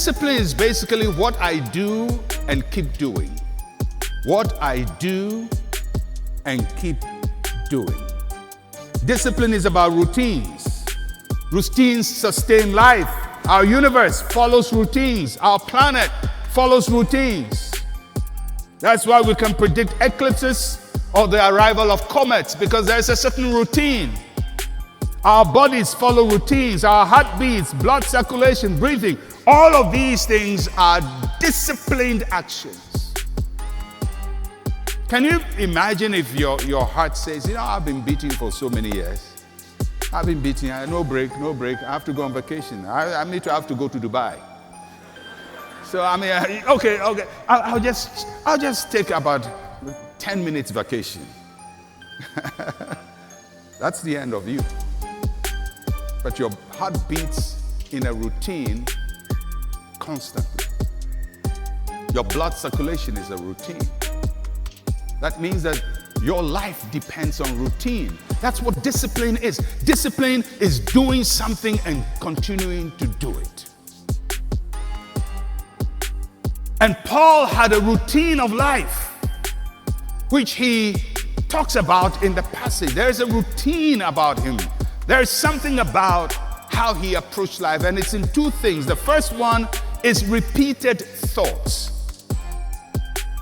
Discipline is basically what I do and keep doing. What I do and keep doing. Discipline is about routines. Routines sustain life. Our universe follows routines. Our planet follows routines. That's why we can predict eclipses or the arrival of comets, because there's a certain routine. Our bodies follow routines. Our heartbeats, blood circulation, breathing, all of these things are disciplined actions. Can you imagine if your heart says, I've been beating for so many years. I've been beating, no break. I have to go on vacation. I need to have to go to Dubai. So okay. I'll just take about 10 minutes vacation. That's the end of you. But your heart beats in a routine constantly. Your blood circulation is a routine. That means that your life depends on routine. That's what discipline is. Discipline is doing something and continuing to do it. And Paul had a routine of life, which he talks about in the passage. There's a routine about him. There's something about how he approached life, and it's in two things. The first one is repeated thoughts.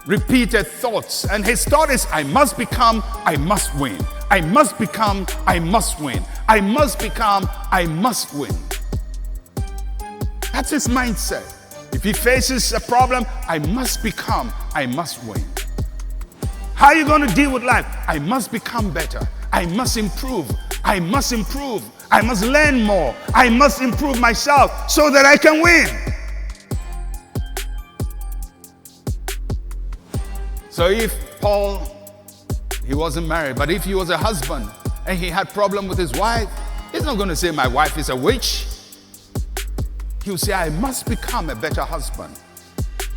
Repeated thoughts. And his thought is, I must become, I must win. I must become, I must win. I must become, I must win. That's his mindset. If he faces a problem, I must become, I must win. How are you going to deal with life? I must become better. I must improve. I must improve. I must learn more. I must improve myself so that I can win. So if Paul, he wasn't married, but if he was a husband and he had problem with his wife, he's not going to say my wife is a witch. He'll say, I must become a better husband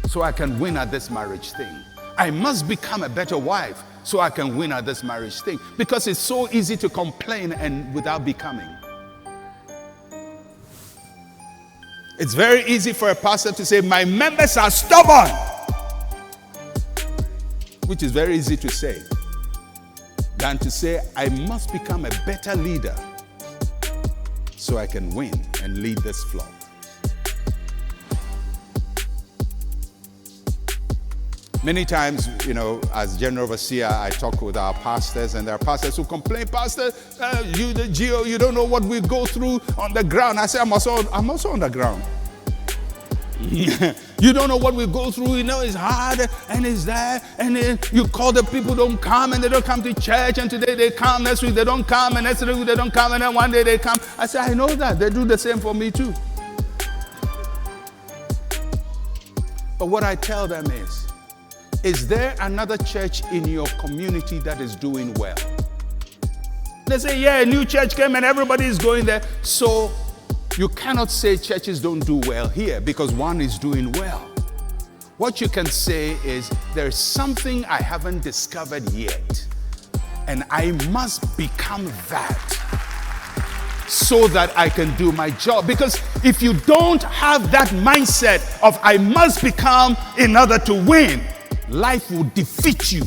so I can win at this marriage thing. I must become a better wife so I can win at this marriage thing. Because it's so easy to complain and without becoming. It's very easy for a pastor to say, my members are stubborn. Which is very easy to say, than to say, I must become a better leader so I can win and lead this flock. Many times, as general overseer, I talk with our pastors, and there are pastors who complain, Pastor, you, the GO, you don't know what we go through on the ground. I say, I'm also on the ground. You don't know what we go through. It's hard and it's there. And then you call the people, don't come, and they don't come to church. And today they come, next week they don't come, and next week they don't come, and then one day they come. I say, I know that. They do the same for me too. But what I tell them is there another church in your community that is doing well? They say, yeah, a new church came and everybody is going there. So you cannot say churches don't do well here because one is doing well. What you can say is, there's something I haven't discovered yet, and I must become that so that I can do my job. Because if you don't have that mindset of I must become in order to win, life will defeat you.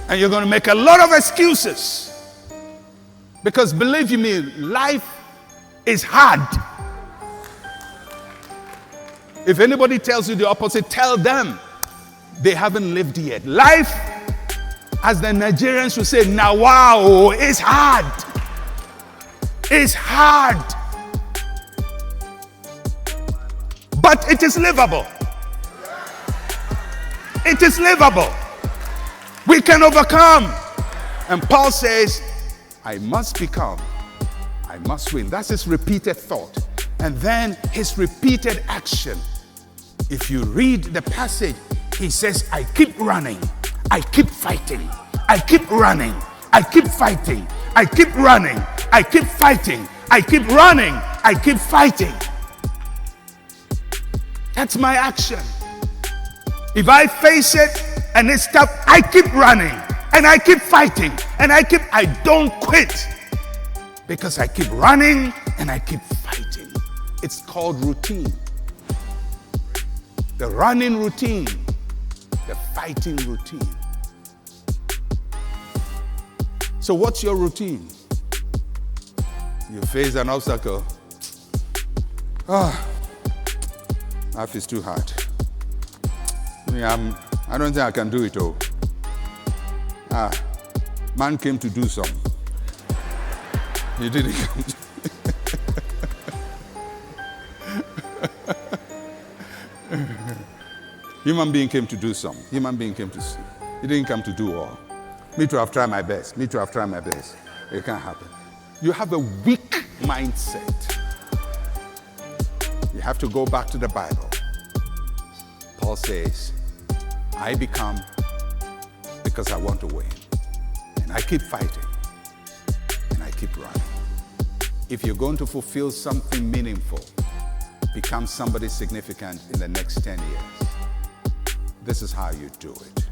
And you're going to make a lot of excuses. Because believe you me, life is hard. If anybody tells you the opposite, tell them they haven't lived yet. Life, as the Nigerians would say, now wow, is hard. It's hard. But it is livable. It is livable. We can overcome. And Paul says, I must become, I must win. That's his repeated thought. And then his repeated action. If you read the passage, he says, I keep running, I keep fighting, I keep running, I keep fighting, I keep running, I keep fighting, I keep running, I keep fighting. That's my action. If I face it and it's tough, I keep running and I keep fighting and I don't quit, because I keep running And I keep fighting. It's called routine. The running routine, the fighting routine. So what's your routine? You face an obstacle. Life is too hard. I don't think I can do it all. Man came to do some. He didn't come to Human being came to do some. Human being came to see. He didn't come to do all. Me too, I've tried my best. Me too, I've tried my best. It can't happen. You have a weak mindset. You have to go back to the Bible. Paul says, I become because I want to win. And I keep fighting. And I keep running. If you're going to fulfill something meaningful, become somebody significant in the next 10 years, this is how you do it.